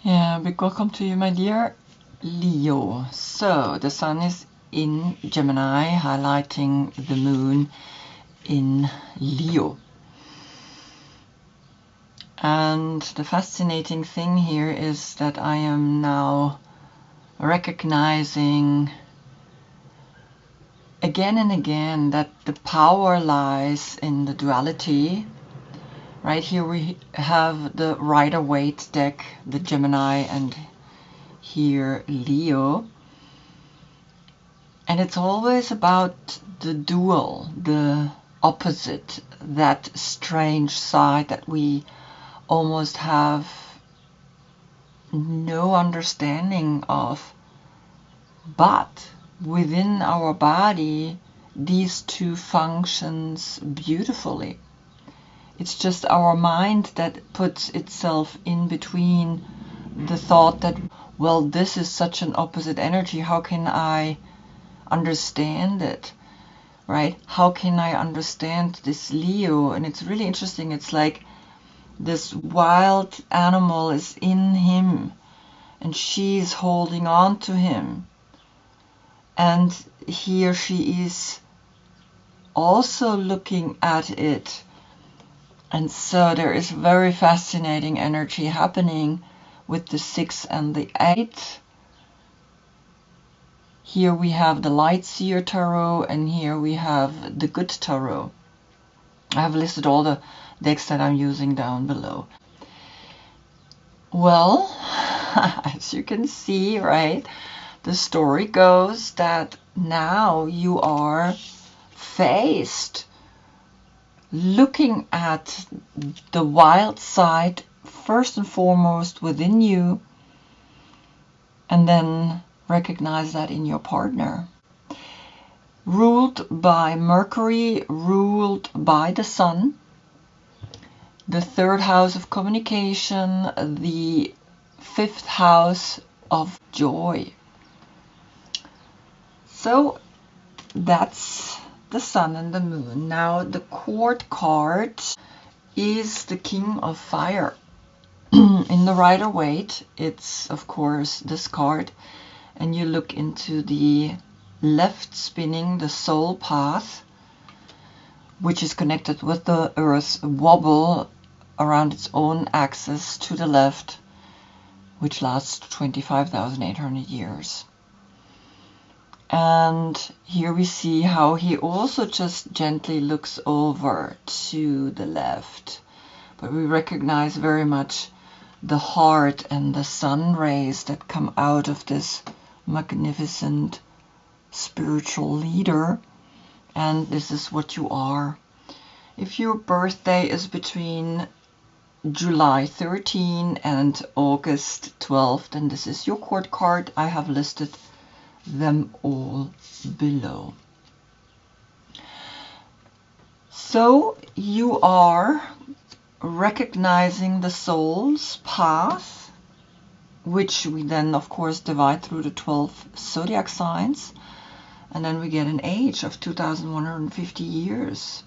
Yeah, big welcome to you, my dear Leo. So, the sun is in Gemini, highlighting the moon in Leo. And the fascinating thing here is that I am now recognizing again and again that the power lies in the duality. Right here we have the Rider-Waite deck, the Gemini, and here Leo. And it's always about the dual, the opposite, that strange side that we almost have no understanding of. But within our body, these two functions beautifully. It's just our mind that puts itself in between the thought that, well, this is such an opposite energy. How can I understand it? Right? How can I understand this Leo? And it's really interesting. It's like this wild animal is in him and she's holding on to him. And he or she is also looking at it. And so there is very fascinating energy happening with the 6 and the 8. Here we have the Light Seer Tarot, and here we have the Good Tarot. I have listed all the decks that I'm using down below. Well, as you can see, right, the story goes that now you are faced looking at the wild side first and foremost within you, and then recognize that in your partner. Ruled by Mercury, ruled by the Sun, the 3rd house of communication, the 5th house of joy. So that's the Sun and the Moon. Now the Court card is the King of Fire. In the Rider-Waite, it's of course this card, and you look into the left spinning, the soul path, which is connected with the Earth's wobble around its own axis to the left, which lasts 25,800 years. And here we see how he also just gently looks over to the left. But we recognize very much the heart and the sun rays that come out of this magnificent spiritual leader. And this is what you are. If your birthday is between July 13 and August 12, then this is your court card. I have listed them all below. So you are recognizing the soul's path, which we then of course divide through the 12 zodiac signs, and then we get an age of 2,150 years.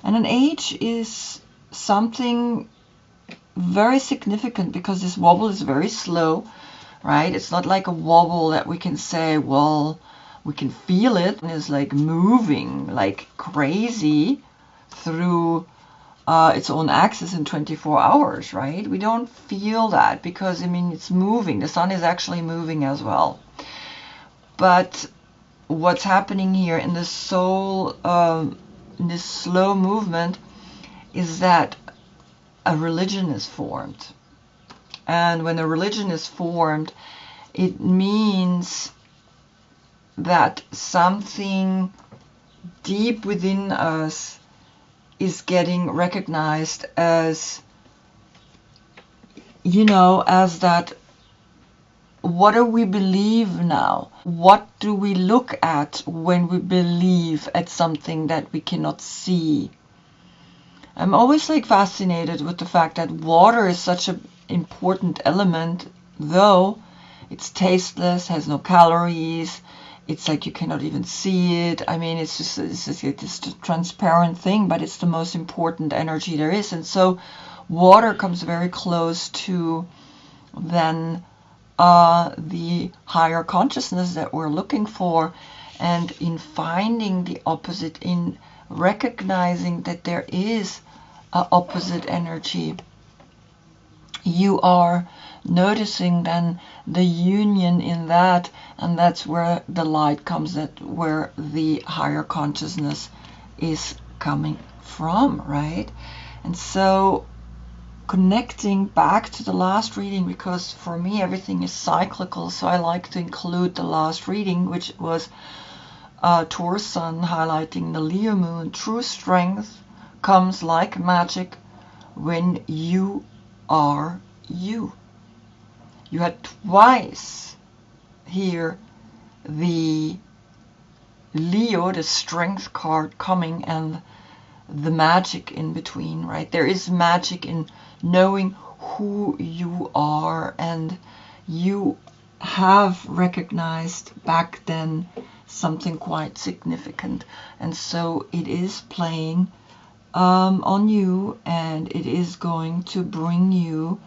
And an age is something very significant because this wobble is very slow, right? It's not like a wobble that we can say, well, we can feel it, and it's like moving like crazy through its own axis in 24 hours, right? We don't feel that because, I mean, it's moving. The sun is actually moving as well. But what's happening here in the soul, in this slow movement, is that a religion is formed. And when a religion is formed, it means that something deep within us is getting recognized as, you know, as that, what do we believe now? What do we look at when we believe at something that we cannot see? I'm always like fascinated with the fact that water is such an important element, though it's tasteless, has no calories. It's like you cannot even see it. I mean, it's just a transparent thing, but it's the most important energy there is. And so water comes very close to then the higher consciousness that we're looking for, and in finding the opposite, in recognizing that there is an opposite energy, you are noticing then the union in that, and that's where the light comes, that where the higher consciousness is coming from, right? And so connecting back to the last reading, because for me everything is cyclical, so I like to include the last reading, which was Taurus Sun highlighting the Leo Moon. True strength comes like magic when you are you. You had twice here the Leo, the strength card coming, and the magic in between, right? There is magic in knowing who you are, and you have recognized back then something quite significant, and so it is playing on you, and it is going to bring you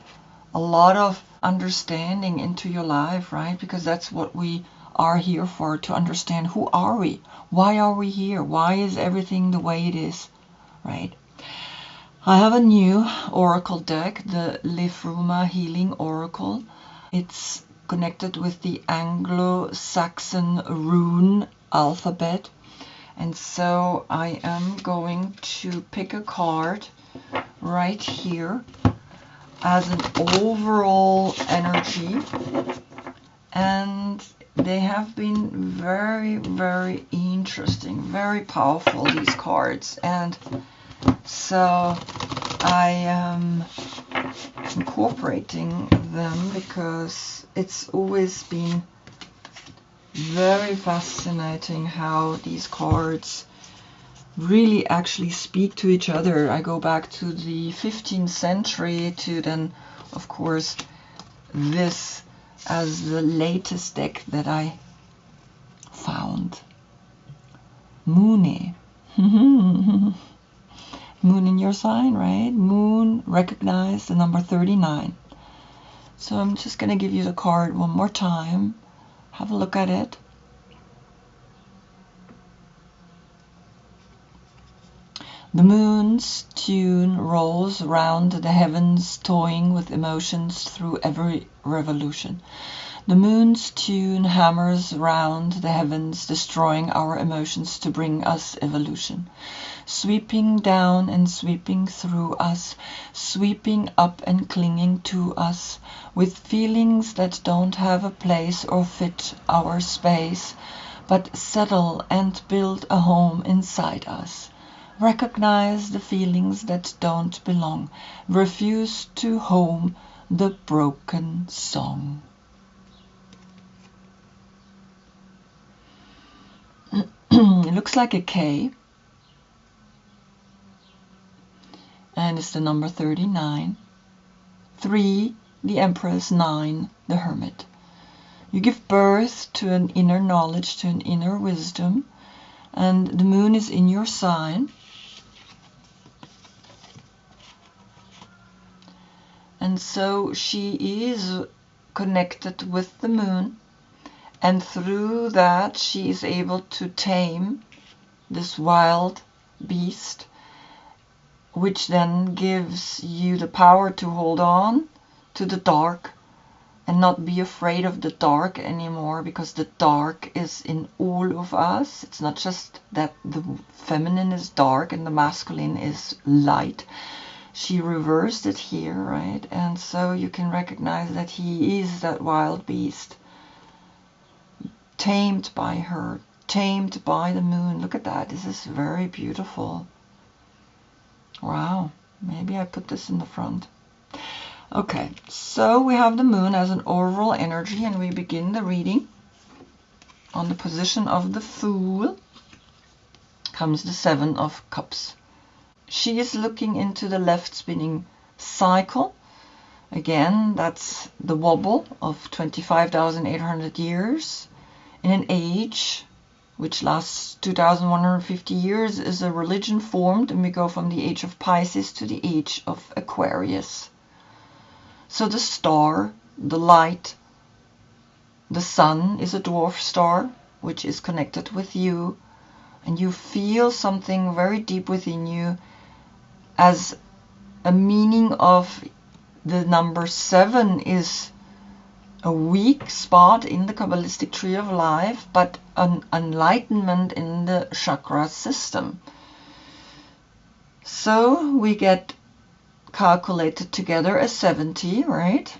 a lot of understanding into your life, right? Because that's what we are here for, to understand who are we, why are we here, why is everything the way it is, right? I have a new oracle deck, the Lefruma Healing Oracle. It's connected with the Anglo-Saxon rune alphabet, and so I am going to pick a card right here as an overall energy, and they have been very, very interesting, very powerful, these cards. And so I am incorporating them because it's always been very fascinating how these cards really actually speak to each other. I go back to the 15th century to then, of course, this as the latest deck that I found. Moon. Moon in your sign, right? Moon, recognize the number 39. So I'm just going to give you the card one more time. Have a look at it. The moon's tune rolls around the heavens, toying with emotions through every revolution. The moon's tune hammers round the heavens, destroying our emotions to bring us evolution. Sweeping down and sweeping through us, sweeping up and clinging to us, with feelings that don't have a place or fit our space, but settle and build a home inside us. Recognize the feelings that don't belong. Refuse to home the broken song. It looks like a K. And it's the number 39. 3, the Empress. 9, the Hermit. You give birth to an inner knowledge, to an inner wisdom. And the moon is in your sign. And so she is connected with the moon, and through that she is able to tame this wild beast, which then gives you the power to hold on to the dark and not be afraid of the dark anymore, because the dark is in all of us. It's not just that the feminine is dark and the masculine is light. She reversed it here, right? And so you can recognize that he is that wild beast, tamed by her, tamed by the moon. Look at that. This is very beautiful. Wow. Maybe I put this in the front. Okay, so we have the moon as an overall energy, and we begin the reading on the position of the Fool. Comes the 7 of Cups. She is looking into the left spinning cycle. Again, that's the wobble of 25,800 years. In an age which lasts 2,150 years is a religion formed, and we go from the age of Pisces to the age of Aquarius. So the star the light. The sun is a dwarf star, which is connected with you, and you feel something very deep within you as a meaning of the number 7 is a weak spot in the Kabbalistic tree of life, but an enlightenment in the chakra system. So we get calculated together as 70, right?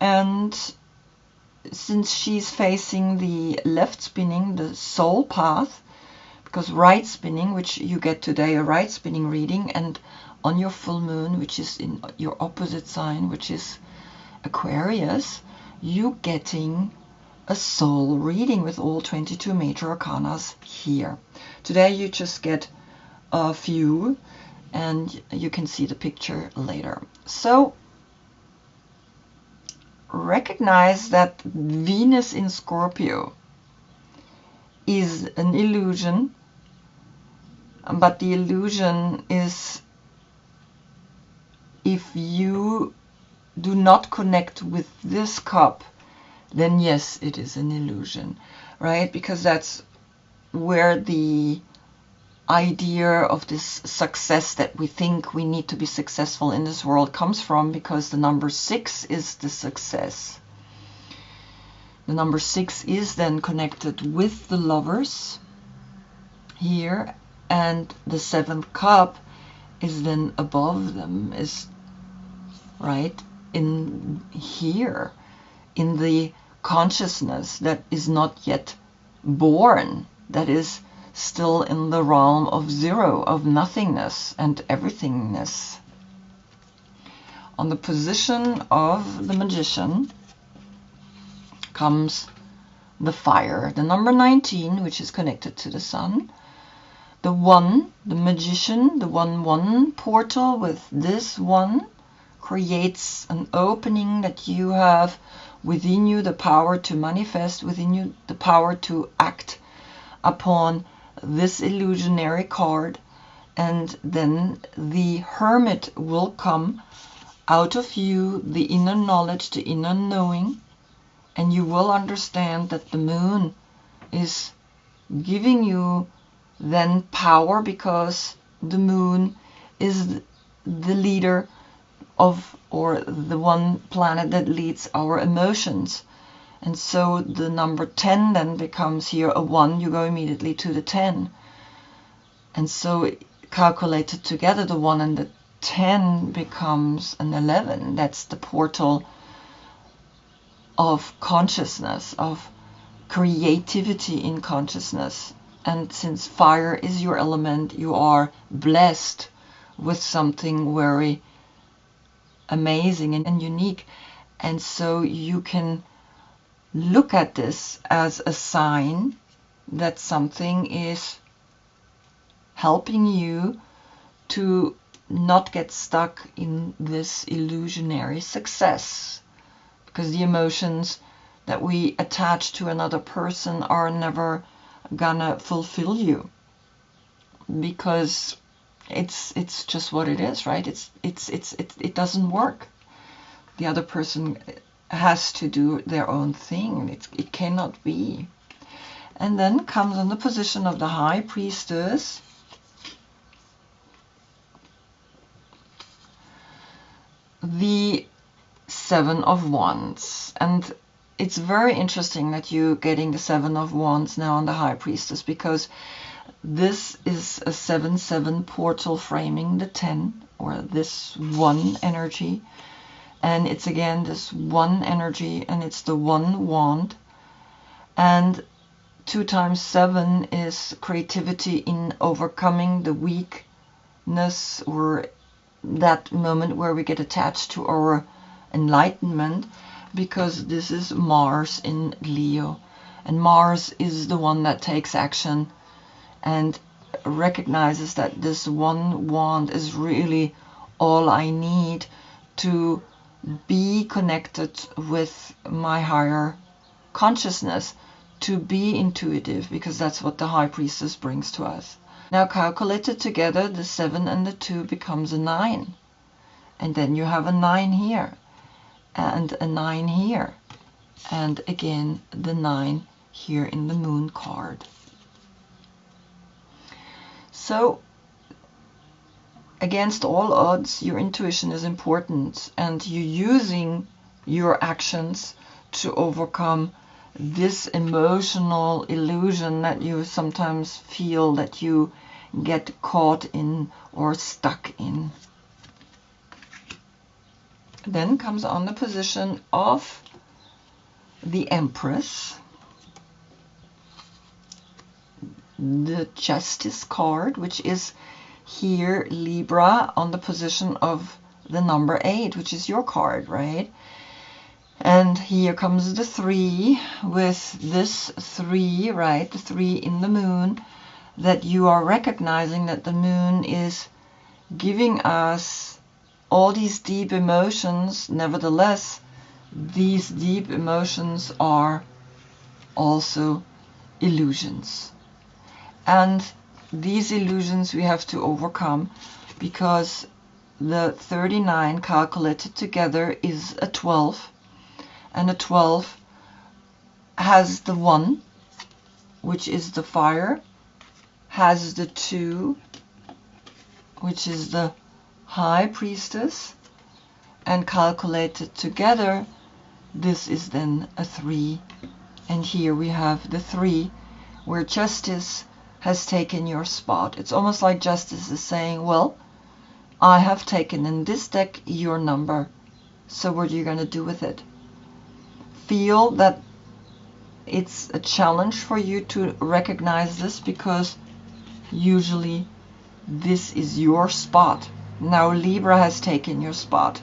And since she's facing the left spinning, the soul path, because right spinning, which you get today, a right spinning reading, and on your full moon, which is in your opposite sign, which is Aquarius, you getting a soul reading with all 22 major arcanas here. Today you just get a few, and you can see the picture later. So recognize that Venus in Scorpio is an illusion, but the illusion is, if you do not connect with this cup, then yes, it is an illusion, right? Because that's where the idea of this success that we think we need to be successful in this world comes from, because the number 6 is the success. The number 6 is then connected with the lovers here, and the 7th cup is then above them, is right in here, in the consciousness that is not yet born, that is still in the realm of zero, of nothingness and everythingness. On the position of the magician comes the fire, the number 19, which is connected to the sun. The 1, the magician, the 1-1 portal with this 1 creates an opening that you have within you, the power to manifest, within you the power to act upon this illusionary card, and then the hermit will come out of you, the inner knowledge, the inner knowing, and you will understand that the moon is giving you then power, because the moon is the leader of, or the one planet that leads our emotions. And so the number 10 then becomes here a 1, you go immediately to the 10. And so calculated together, the 1 and the 10 becomes an 11. That's the portal of consciousness, of creativity in consciousness. And since fire is your element, you are blessed with something very amazing and unique. And so you can look at this as a sign that something is helping you to not get stuck in this illusionary success, because the emotions that we attach to another person are never gonna fulfill you, because it's just what it is, right? It doesn't work. The other person has to do their own thing. It cannot be. And then comes in the position of the High Priestess the 7 of Wands. And it's very interesting that you're getting the 7 of Wands now on the High Priestess, because this is a 7-7 portal framing the 10, or this 1 energy. And it's again this 1 energy, and it's the 1 wand. And 2 times 7 is creativity in overcoming the weakness, or that moment where we get attached to our enlightenment, because this is Mars in Leo. And Mars is the one that takes action and recognizes that this 1 wand is really all I need to be connected with my higher consciousness, to be intuitive, because that's what the High Priestess brings to us. Now calculated together, the 7 and the 2 becomes a 9. And then you have a 9 here. and a 9 here, and again the 9 here in the Moon card. So against all odds, your intuition is important, and you're using your actions to overcome this emotional illusion that you sometimes feel that you get caught in or stuck in. Then comes on the position of the Empress, the Justice card, which is here Libra on the position of the number 8, which is your card, right? And here comes the 3 with this 3, right? The 3 in the Moon, that you are recognizing that the Moon is giving us all these deep emotions. Nevertheless, these deep emotions are also illusions. And these illusions we have to overcome, because the 39 calculated together is a 12, and a 12 has the 1, which is the fire, has the 2, which is the High Priestess, and calculated together this is then a 3. And here we have the 3, where Justice has taken your spot. It's almost like Justice is saying, well, I have taken in this deck your number, so what are you going to do with it? Feel that it's a challenge for you to recognize this, because usually this is your spot. Now Libra has taken your spot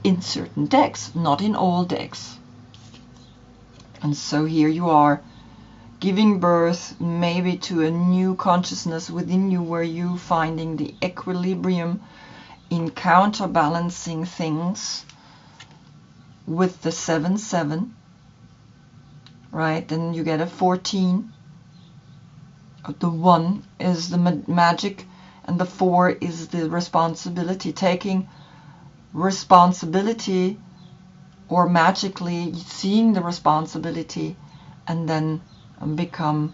in certain decks, not in all decks. And so here you are, giving birth maybe to a new consciousness within you, where you finding the equilibrium in counterbalancing things with the 7-7, right? Then you get a 14. The 1 is the magic, and the 4 is the responsibility, taking responsibility, or magically seeing the responsibility, and then become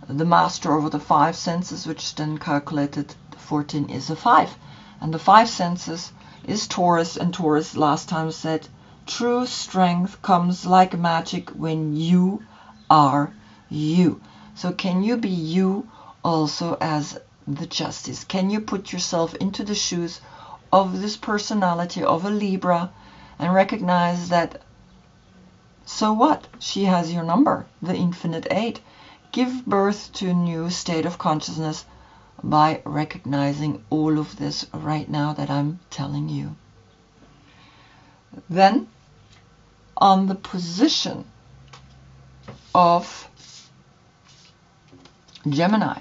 the master over the 5 senses, which then calculated the 14 is a 5. And the 5 senses is Taurus, and Taurus last time said, true strength comes like magic when you are you. So can you be you also as the Justice? Can you put yourself into the shoes of this personality of a Libra and recognize that, so what? She has your number, the infinite 8. Give birth to a new state of consciousness by recognizing all of this right now that I'm telling you. Then, on the position of Gemini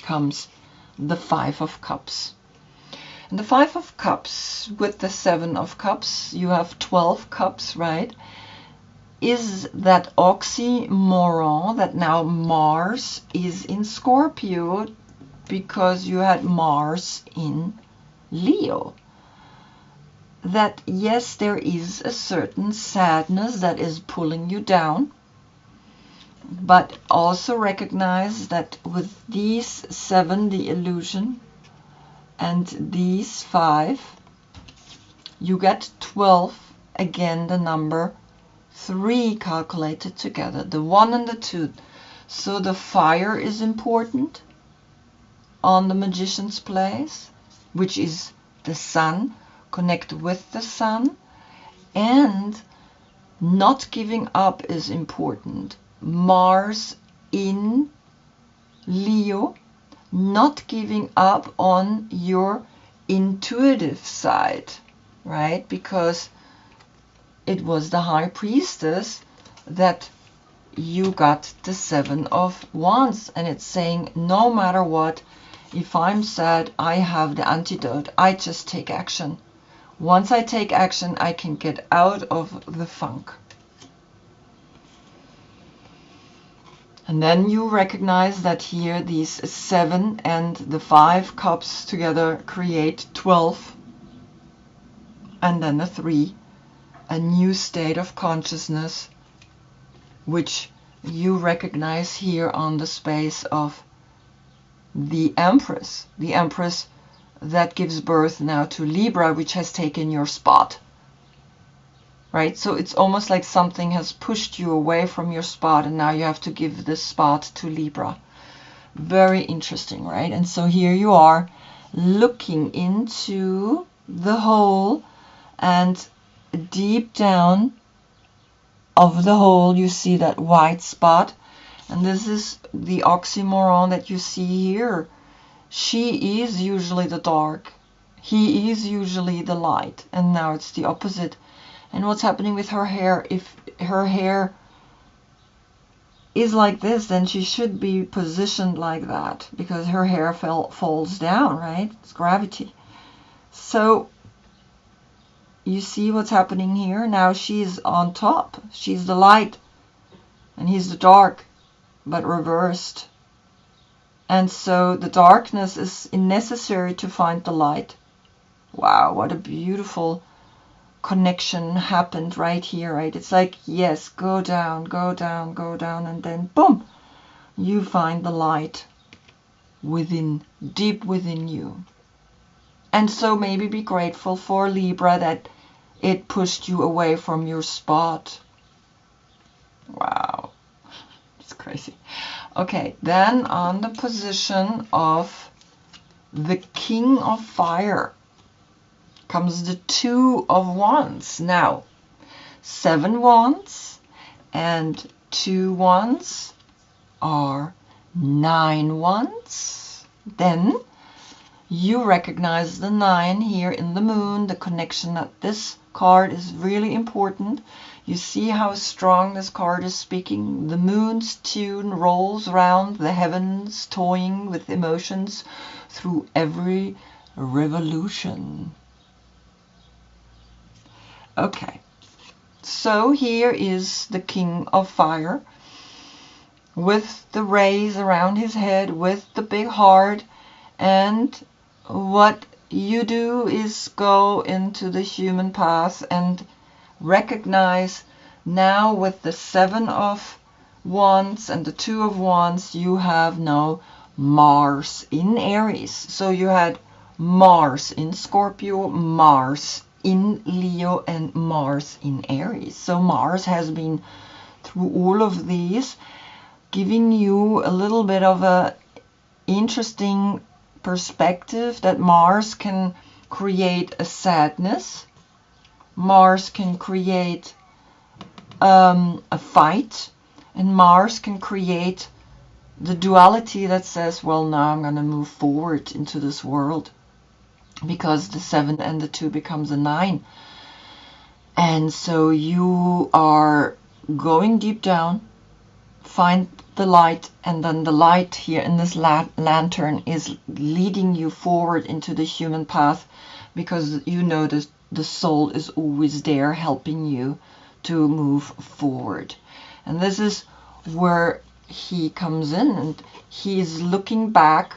comes the 5 of Cups. And the 5 of Cups with the 7 of Cups, you have 12 cups, right? Is that oxymoron that now Mars is in Scorpio, because you had Mars in Leo. That yes, there is a certain sadness that is pulling you down, but also recognize that with these 7, the illusion, and these 5, you get 12, again the number 3 calculated together, the 1 and the 2. So the fire is important on the Magician's place, which is the Sun. Connect with the Sun, and not giving up is important. Mars in Leo, not giving up on your intuitive side, right? Because it was the High Priestess that you got the 7 of Wands, and it's saying, no matter what, if I'm sad, I have the antidote. I just take action. Once I take action, I can get out of the funk. And then you recognize that here these 7 and the 5 cups together create 12, and then a 3, a new state of consciousness, which you recognize here on the space of the Empress that gives birth now to Libra, which has taken your spot. Right? So it's almost like something has pushed you away from your spot, and now you have to give this spot to Libra. Very interesting, right? And so here you are looking into the hole, and deep down of the hole you see that white spot, and this is the oxymoron that you see here. She is usually the dark, he is usually the light, and now it's the opposite. And what's happening with her hair? If her hair is like this, then she should be positioned like that, because her hair falls down, right? It's gravity. So you see what's happening here? Now she's on top. She's the light, and he's the dark, but reversed. And so the darkness is necessary to find the light. Wow, what a beautiful connection happened right here, right? It's like, yes, go down, go down, go down, and then boom, you find the light within, deep within you. And so maybe be grateful for Libra that it pushed you away from your spot. Wow, it's crazy. Okay, then on the position of the King of Fire comes the 2 of Wands. Now, 7 wands and 2 wands are 9 wands. Then you recognize the 9 here in the moon, the connection that this card is really important. You see how strong this card is speaking. The moon's tune rolls around the heavens, toying with emotions through every revolution. Okay, so here is the King of Fire with the rays around his head, with the big heart, and what you do is go into the human path and recognize now with the 7 of Wands and the 2 of Wands, you have now Mars in Aries. So you had Mars in Scorpio, Mars in Leo, and Mars in Aries. So Mars has been through all of these, giving you a little bit of a interesting perspective that Mars can create a sadness. Mars can create a fight, and Mars can create the duality that says, well, now I'm going to move forward into this world, because the 7 and the 2 becomes a 9. And so you are going deep down, find the light, and then the light here in this lantern is leading you forward into the human path, because you know the soul is always there helping you to move forward. And this is where he comes in, and he's looking back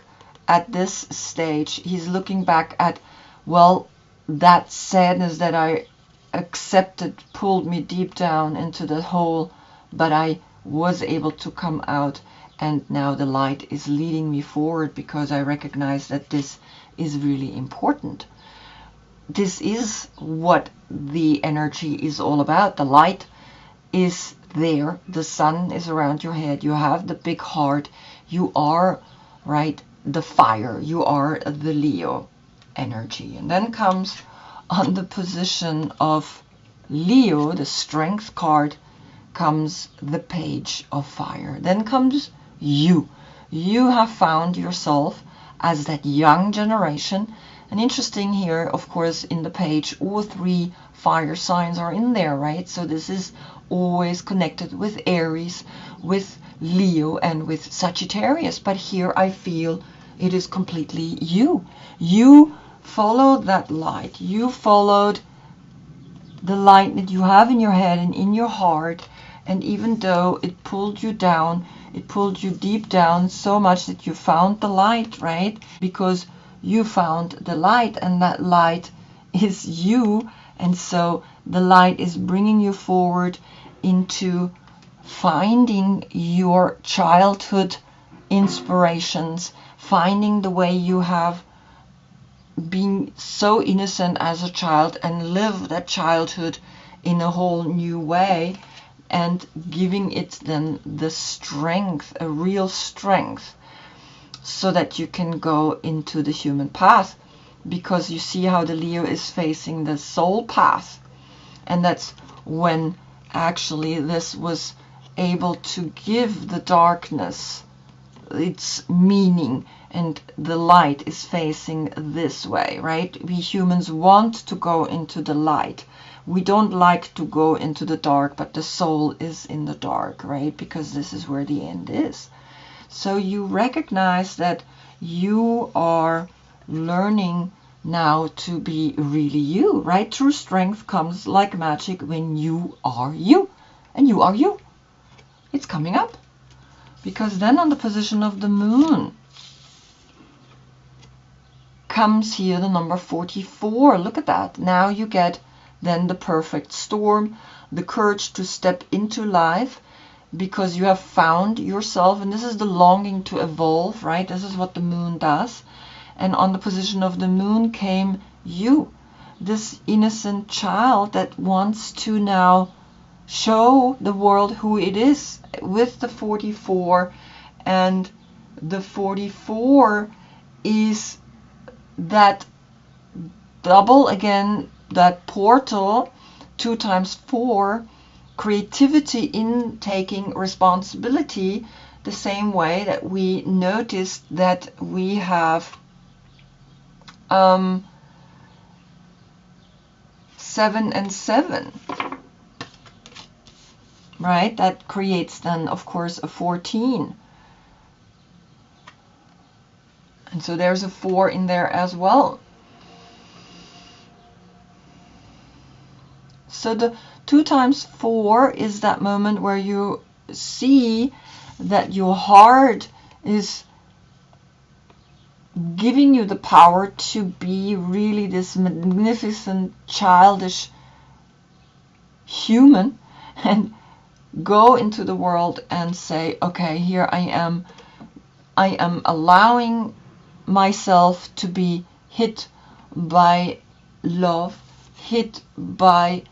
at this stage. He's looking back at, well, that sadness that I accepted pulled me deep down into the hole, but I was able to come out, and now the light is leading me forward, because I recognize that this is really important. This is what the energy is all about. The light is there, the sun is around your head, you have the big heart, you are, right, the fire, you are the Leo energy. And then comes on the position of Leo, the strength card, comes the Page of Fire. Then comes you. You have found yourself as that young generation. And interesting here, of course, in the page, all 3 fire signs are in there, right? So this is always connected with Aries, with Leo, and with Sagittarius. But here I feel it is completely you. You followed that light. You followed the light that you have in your head and in your heart. And even though it pulled you down, It pulled you deep down so much that you found the light, right? Because you found the light, and that light is you. And so the light is bringing you forward into finding your childhood inspirations, finding the way you have been so innocent as a child and live that childhood in a whole new way, and giving it then the strength, a real strength, so that you can go into the human path. Because you see how the Leo is facing the soul path, and that's when actually this was able to give the darkness its meaning, and the light is facing this way, right? We humans want to go into the light. We don't like to go into the dark, but the soul is in the dark, right? Because this is where the end is. So you recognize that you are learning now to be really you, right? True strength comes like magic when you are you, and you are you. It's coming up. Because then on the position of the moon comes here the number 44. Look at that. Now you get then the perfect storm, the courage to step into life, because you have found yourself, and this is the longing to evolve, right? This is what the moon does. And on the position of the moon came you, this innocent child that wants to now show the world who it is, with the 44. And the 44 is that double again, that portal, 2 times 4, creativity in taking responsibility, the same way that we noticed that we have 7 and 7, right? That creates then, of course, a 14. And so there's a 4 in there as well. So the 2 times 4 is that moment where you see that your heart is giving you the power to be really this magnificent, childish human, and go into the world and say, okay, here I am allowing myself to be hit by love, hit by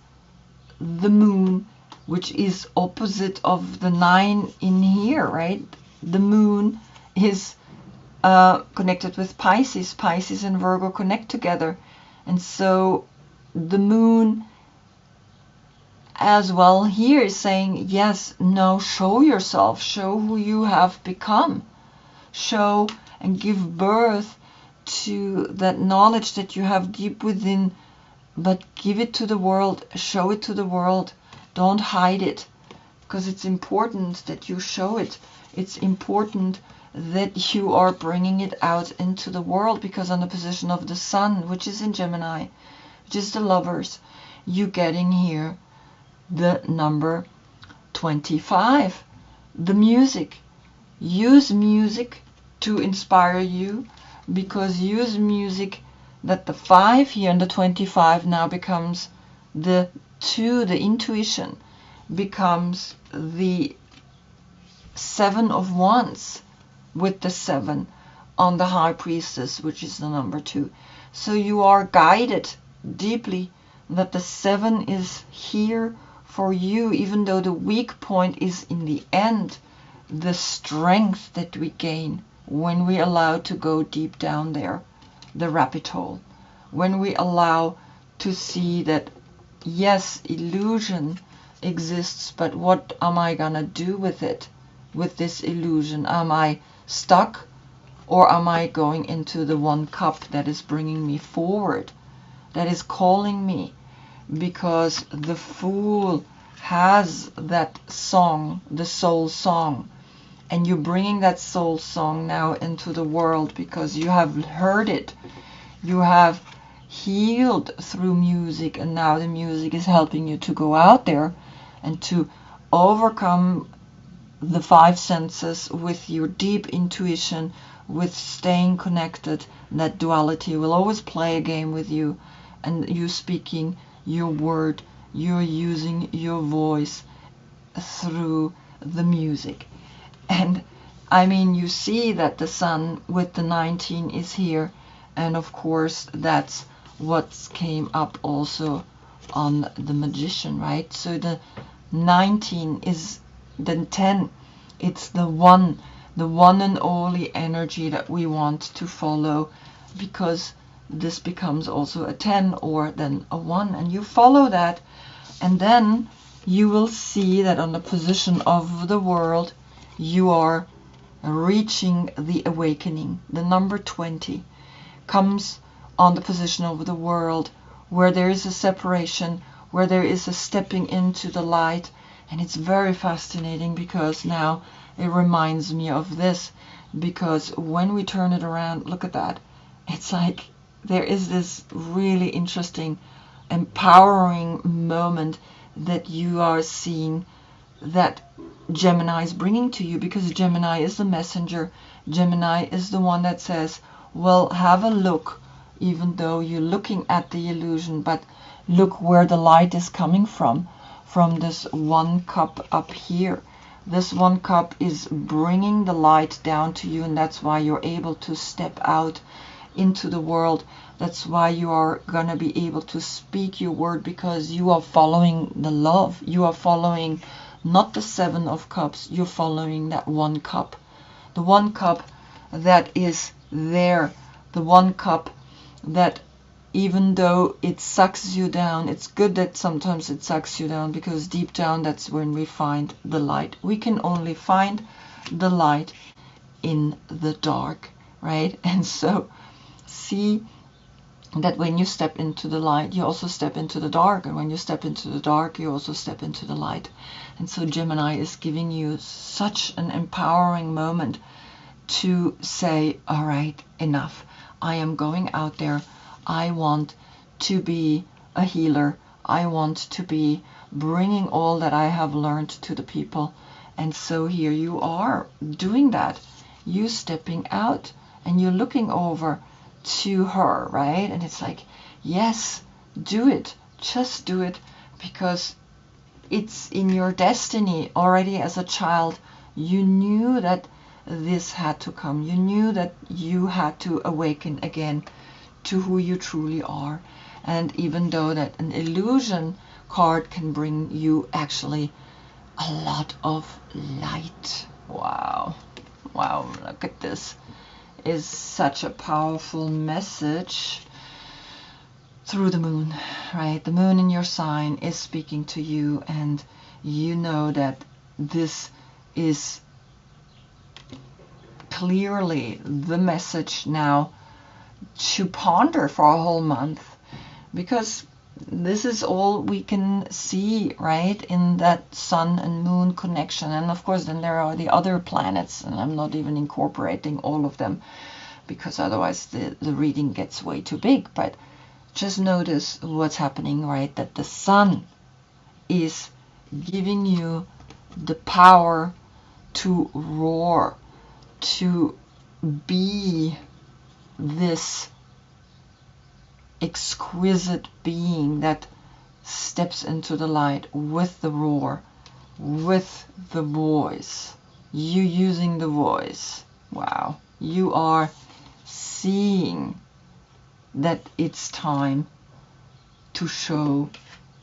the moon, which is opposite of the 9 in here, right? The moon is connected with Pisces. Pisces and Virgo connect together. And so the moon as well here is saying, yes, no, show yourself, show who you have become, show and give birth to that knowledge that you have deep within, but give it to the world, show it to the world. Don't hide it, because it's important that you show it. It's important that you are bringing it out into the world, because on the position of the sun, which is in Gemini, which is the lovers, you getting here the number 25, the music. Use music to inspire you, because use music that the 5 here and the 25 now becomes the 2, the intuition, becomes the 7 of wands with the 7 on the high priestess, which is the number 2. So you are guided deeply that the 7 is here for you, even though the weak point is in the end, the strength that we gain when we allow to go deep down there, the rabbit hole, when we allow to see that, yes, illusion exists, but what am I gonna do with it, with this illusion? Am I stuck, or am I going into the one cup that is bringing me forward, that is calling me? Because the Fool has that song, the soul song, and you're bringing that soul song now into the world because you have heard it, you have healed through music, and now the music is helping you to go out there and to overcome the five senses, with your deep intuition, with staying connected. That duality will always play a game with you, and you speaking your word, you're using your voice through the music. And I mean, you see that the sun with the 19 is here, and of course that's what came up also on the magician, right? So the 19 is the 10, it's the one and only energy that we want to follow, because this becomes also a 10 or then a 1, and you follow that, and then you will see that on the position of the world you are reaching the awakening. The number 20 comes on the position of the world, where there is a separation, where there is a stepping into the light. And it's very fascinating, because now it reminds me of this, because when we turn it around, look at that, it's like there is this really interesting, empowering moment that you are seeing that Gemini is bringing to you, because Gemini is the messenger. Gemini is the one that says, well, have a look, even though you're looking at the illusion, but look where the light is coming from this one cup up here. This one cup is bringing the light down to you, and that's why you're able to step out into the world. That's why you are gonna be able to speak your word, because you are following the love. You are following not the 7 of cups, you're following that one cup. The one cup that is there, the one cup that, even though it sucks you down, it's good that sometimes it sucks you down, because deep down that's when we find the light. We can only find the light in the dark, right? And so see that when you step into the light, you also step into the dark, and when you step into the dark, you also step into the light. And so Gemini is giving you such an empowering moment to say, all right, enough. I am going out there. I want to be a healer. I want to be bringing all that I have learned to the people. And so here you are doing that. You stepping out and you're looking over to her, right? And it's like, yes, do it. Just do it, because it's in your destiny. Already as a child, you knew that this had to come. You knew that you had to awaken again to who you truly are. And even though that an illusion card can bring you actually a lot of light. Wow. Wow, look at this. Is such a powerful message through the moon, right? The moon in your sign is speaking to you, and you know that this is clearly the message now to ponder for a whole month, because this is all we can see, right, in that sun and moon connection. And of course then there are the other planets, and I'm not even incorporating all of them, because otherwise the reading gets way too big. But just notice what's happening, right? That the sun is giving you the power to roar, to be this exquisite being that steps into the light with the roar, with the voice. You using the voice. Wow. You are seeing that it's time to show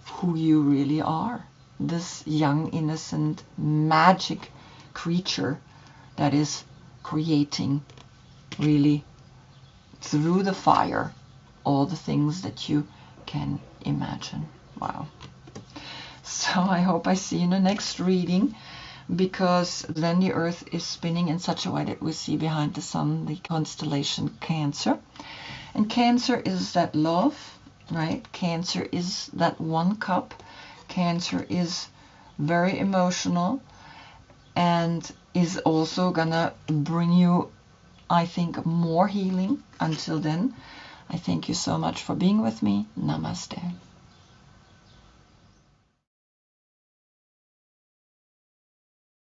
who you really are. This young, innocent, magic creature that is creating really through the fire all the things that you can imagine. Wow. So I hope I see you in the next reading, because then the earth is spinning in such a way that we see behind the sun the constellation Cancer. And Cancer is that love, right? Cancer is that one cup. Cancer is very emotional and is also gonna bring you, I think, more healing. Until then, I thank you so much for being with me. Namaste.